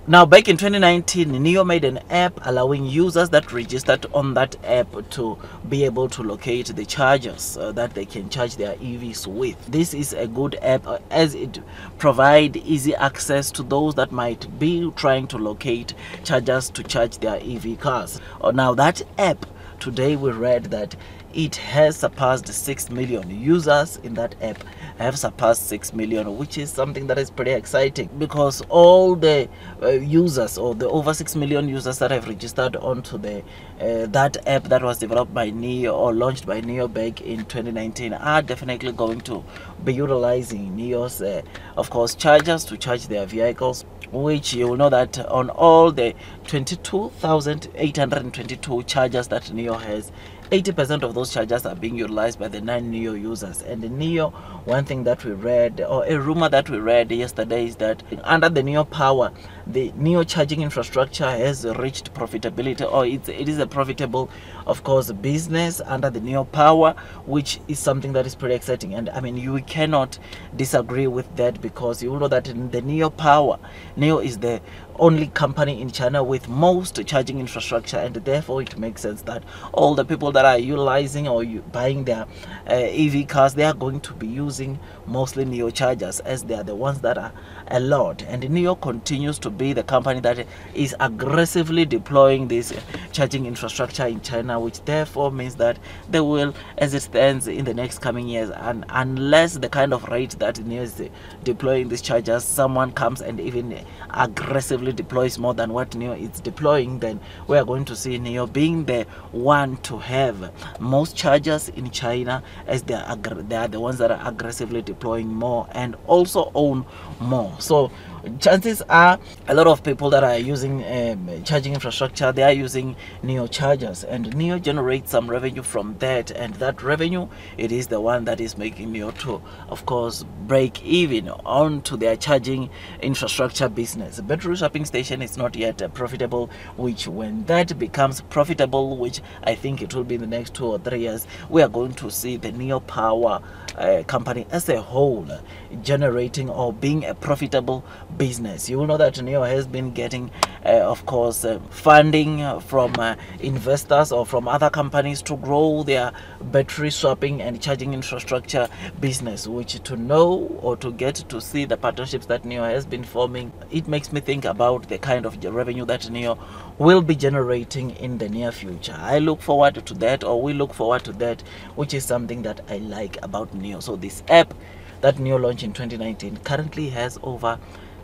Now, back in 2019, Nio made an app allowing users that registered on that app to be able to locate the chargers that they can charge their EVs with. This is a good app as it provides easy access to those that might be trying to locate chargers to charge their EV cars. Now, that app, today we read that it has surpassed 6 million users in that app have surpassed 6 million, which is something that is pretty exciting, because all the users, or the over 6 million users that have registered onto the that app that was developed by Nio or launched by Nio back in 2019 are definitely going to be utilizing Nio's of course chargers to charge their vehicles, which you will know that on all the 22,822 chargers that Nio has, 80% of those chargers are being utilized by the non-Nio users. And the Nio, one thing that we read, or a rumor that we read yesterday, is that under the Nio power, the Nio charging infrastructure has reached profitability, or it is a profitable, of course, business under the Nio power, which is something that is pretty exciting. And I mean, you cannot disagree with that, because you know that in the Nio power, Nio is the only company in China with most charging infrastructure, and therefore it makes sense that all the people that are utilizing or buying their EV cars, they are going to be using mostly Nio chargers, as they are the ones that are allowed. And Nio continues to be the company that is aggressively deploying this charging infrastructure in China, which therefore means that they will, as it stands in the next coming years, and unless the kind of rate that Nio is deploying these chargers, someone comes and even aggressively deploys more than what Nio is deploying, then we are going to see Nio being the one to have most chargers in China, as they are the ones that are aggressively deploying more and also own more. So chances are a lot of people that are using charging infrastructure, they are using Nio chargers, and Nio generates some revenue from that, and that revenue, it is the one that is making Nio to, of course, break even onto their charging infrastructure business. Battery swapping station is not yet profitable, which when that becomes profitable, which I think it will be in the next 2 or 3 years, we are going to see the Nio power company as a whole generating or being a profitable business. You will know that Nio has been getting of course funding from investors or from other companies to grow their battery swapping and charging infrastructure business, which to know or to get to see the partnerships that Nio has been forming, it makes me think about the kind of revenue that Nio will be generating in the near future. I look forward to that, or we look forward to that, which is something that I like about Nio. So this app that Nio launched in 2019 currently has over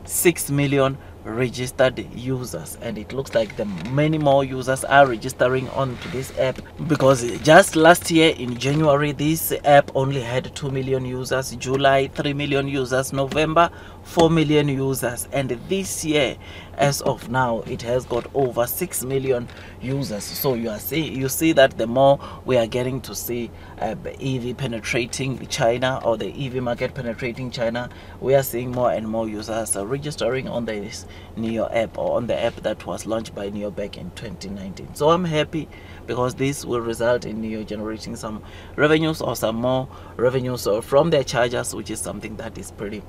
6 million registered users, and it looks like the many more users are registering onto this app, because just last year in January this app only had 2 million users, July 3 million users, November 4 million users, and this year as of now it has got over 6 million users. So you see that the more we are getting to see EV penetrating China, or the EV market penetrating China, we are seeing more and more users registering on this Nio app, or on the app that was launched by Nio back in 2019. So I'm happy, because this will result in Nio generating some revenues, or some more revenues from their chargers, which is something that is pretty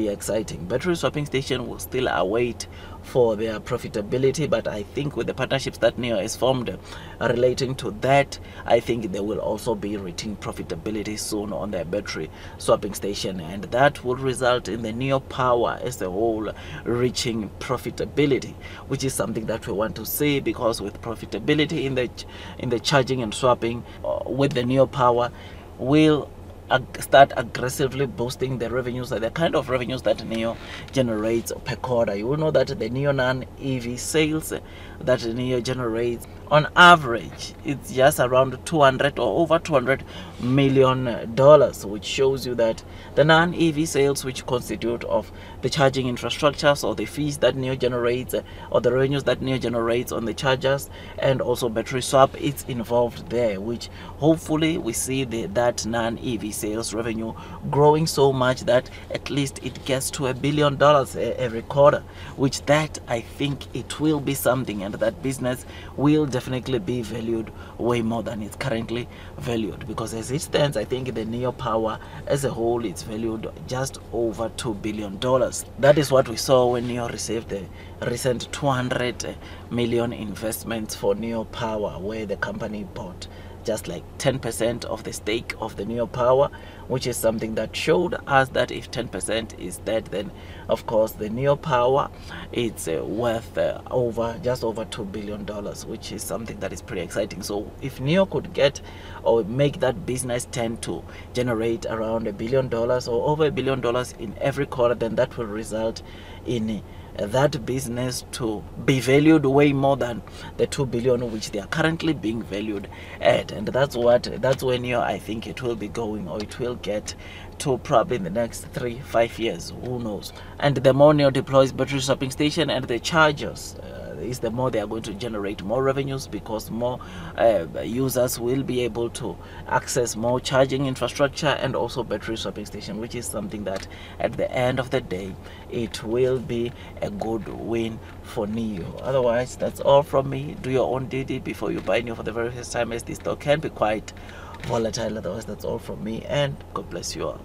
exciting. Battery swapping station will still await for their profitability, but I think with the partnerships that Nio has formed relating to that, I think they will also be reaching profitability soon on their battery swapping station, and that will result in the Nio power as a whole reaching profitability, which is something that we want to see, because with profitability in the charging and swapping with the Nio power, will start aggressively boosting the revenues, the kind of revenues that Nio generates per quarter. You will know that the Nio non-EV sales that Nio generates on average, it's just around 200 or over 200 million dollars, which shows you that the non-EV sales, which constitute of the charging infrastructures, or the fees that Nio generates, or the revenues that Nio generates on the chargers, and also battery swap, it's involved there, which hopefully we see that non-EV sales revenue growing so much that at least it gets to $1 billion every quarter, which that I think it will be something, and that business will definitely be valued way more than it's currently valued, because as it stands, I think the Nio power as a whole, it's valued just over $2 billion. That is what we saw when Nio received the recent 200 million investments for Nio power, where the company bought just like 10% of the stake of the Nio power, which is something that showed us that if 10% is that, then of course the Nio power, it's worth just over $2 billion, which is something that is pretty exciting. So if Nio could get or make that business tend to generate around $1 billion or over $1 billion in every quarter, then that will result in that business to be valued way more than the 2 billion which they are currently being valued at. And that's when Nio, I think it will be going, or it will get to probably in the next 3-5 years, who knows. And the more Nio deploys battery swapping station and the chargers, is the more they are going to generate more revenues, because more users will be able to access more charging infrastructure and also battery swapping station, which is something that at the end of the day it will be a good win for Nio. Otherwise, that's all from me. Do your own DD before you buy Nio for the very first time, as this stock can be quite volatile. Otherwise, that's all from me, and God bless you all.